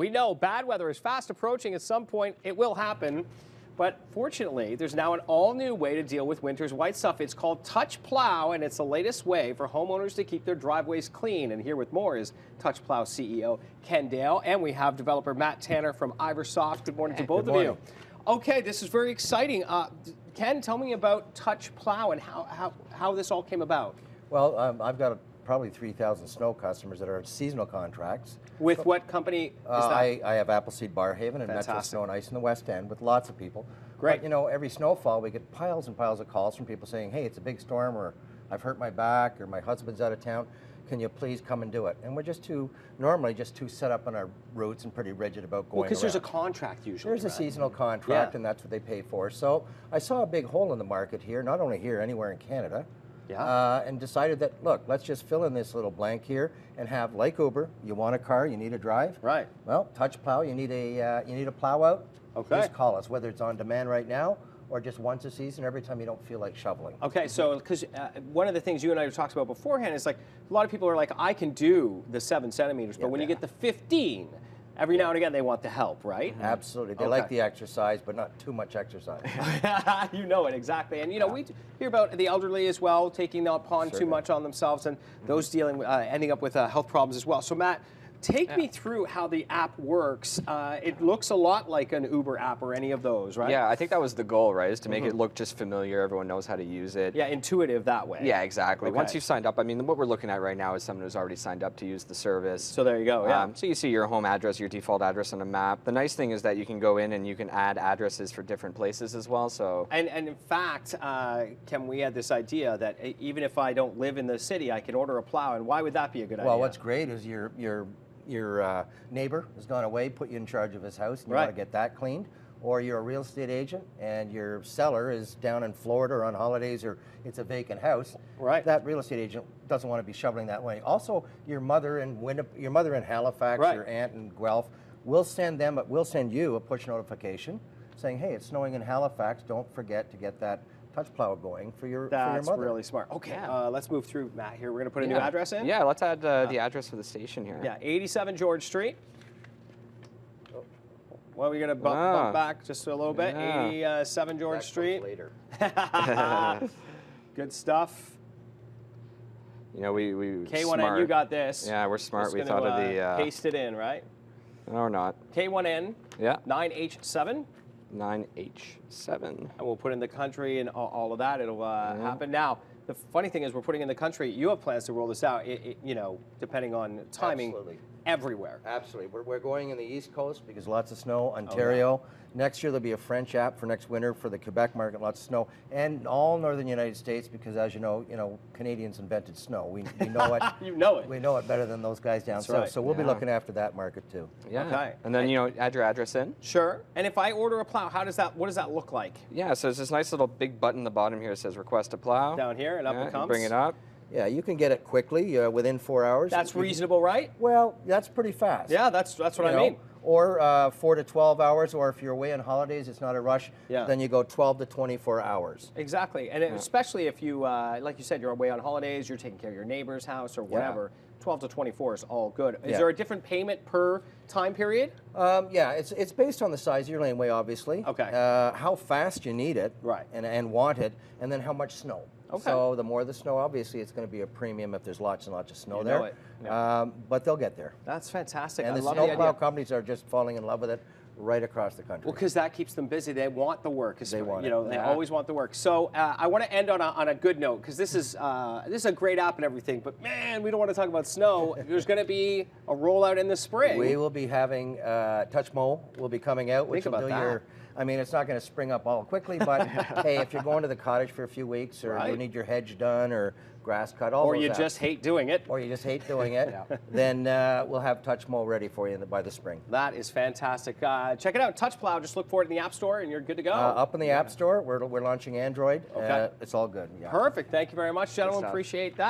We know bad weather is fast approaching. At some point, it will happen. But fortunately, there's now an all-new way to deal with winter's white stuff. It's called Touch Plow, and it's the latest way for homeowners to keep their driveways clean. And here with more is Touch Plow CEO Ken Dale, and we have developer Matt Tanner from Iversoft. Good morning to both of you. Okay, this is very exciting. Ken, tell me about Touch Plow and how this all came about. Well, I've got probably 3,000 snow customers that are seasonal contracts. With what company is that? I have Appleseed Barrhaven and Metro Snow and Ice in the West End with lots of people. Great. But, you know, every snowfall we get piles and piles of calls from people saying, hey, it's a big storm, or I've hurt my back, or my husband's out of town. Can you please come and do it? And we're normally just too set up on our routes and pretty rigid about going because there's a contract usually. There's a seasonal contract, and that's what they pay for. So I saw a big hole in the market here, not only here, anywhere in Canada. And decided that, look, let's just fill in this little blank here and have, like Uber, you want a car, you need a drive. Right. Well, Touch Plow, you need a plow out. Okay. Just call us, whether it's on demand right now or just once a season, every time you don't feel like shoveling. Okay, so because one of the things you and I talked about beforehand is like a lot of people are like, I can do the 7 centimeters, but when you get the 15. Every now and again, they want the help, right? Absolutely. They like the exercise, but not too much exercise. You know it, exactly. And, you know, we hear about the elderly as well, taking upon too much on themselves, and those dealing, ending up with health problems as well. So, Matt, take me through how the app works. It looks a lot like an Uber app or any of those, right? Yeah, I think that was the goal, right, is to make it look just familiar. Everyone knows how to use it. Yeah, intuitive that way. Yeah, exactly. Okay. Once you've signed up, I mean, what we're looking at right now is someone who's already signed up to use the service. So there you go, yeah. So you see your home address, your default address on a map. The nice thing is that you can go in and you can add addresses for different places as well. So And in fact, Ken, we had this idea that even if I don't live in the city, I can order a plow, and why would that be a good idea? Well, what's great is your neighbor has gone away, put you in charge of his house, and you want to get that cleaned, or you're a real estate agent and your seller is down in Florida or on holidays, or it's a vacant house. Right. That real estate agent doesn't want to be shoveling that way. Also, your mother in Halifax, your aunt in Guelph, we'll send you a push notification saying, hey, it's snowing in Halifax. Don't forget to get that Touch Plow going for your mother. That's really smart. Okay, let's move through, Matt, here. We're going to put a new address in? Yeah, let's add the address for the station here. Yeah, 87 George Street. Well, we're going to bump back just a little bit. 87 George Street. Later. Good stuff. You know, we K1N, you got this. Yeah, we're smart. We thought of the... paste it in, right? No, we're not. K1N. Yeah. 9H7. 9H7. And we'll put in the country and all of that. It'll happen. Now, the funny thing is we're putting in the country. You have plans to roll this out, you know, depending on timing. Absolutely. Everywhere. Absolutely. We're going in the East Coast because lots of snow. Ontario. Next year there'll be a French app for next winter for the Quebec market, lots of snow, and all northern United States because, as you know, Canadians invented snow. We know it. You know it. We know it better than those guys down south. Right. So we'll be looking after that market too. Yeah. Okay. And then, you know, add your address in. Sure. And if I order a plow, what does that look like? Yeah, so there's this nice little big button at the bottom here that says request a plow. Down here, and up it comes. Bring it up. Yeah, you can get it quickly, within 4 hours. That's reasonable, right? Well, that's pretty fast. Yeah, that's what I mean. Or 4 to 12 hours, or if you're away on holidays, it's not a rush, then you go 12 to 24 hours. Exactly, and especially if you, like you said, you're away on holidays, you're taking care of your neighbor's house or whatever, 12 to 24 is all good. Is there a different payment per time period? Yeah, it's based on the size of your laneway, obviously. Okay. How fast you need it, and want it, and then how much snow. Okay. So the more the snow, obviously, it's going to be a premium if there's lots and lots of snow you there. Know it. Yeah. But they'll get there. That's fantastic. And I the love snowplow companies are just falling in love with it right across the country. Well, because that keeps them busy. They want the work. They want it. They always want the work. So I want to end on a good note because this is a great app and everything. But man, we don't want to talk about snow. There's going to be a rollout in the spring. We will be having Touch Mow will be coming out, which will do your. I mean, it's not going to spring up all quickly, but hey, if you're going to the cottage for a few weeks, or you need your hedge done, or grass cut, all or those you apps, just hate doing it, then we'll have Touch Mow ready for you by the spring. That is fantastic. Check it out, Touch Plow. Just look for it in the App Store, and you're good to go. Up in the App Store, we're launching Android. It's all good. Perfect. Thank you very much, gentlemen. Appreciate that.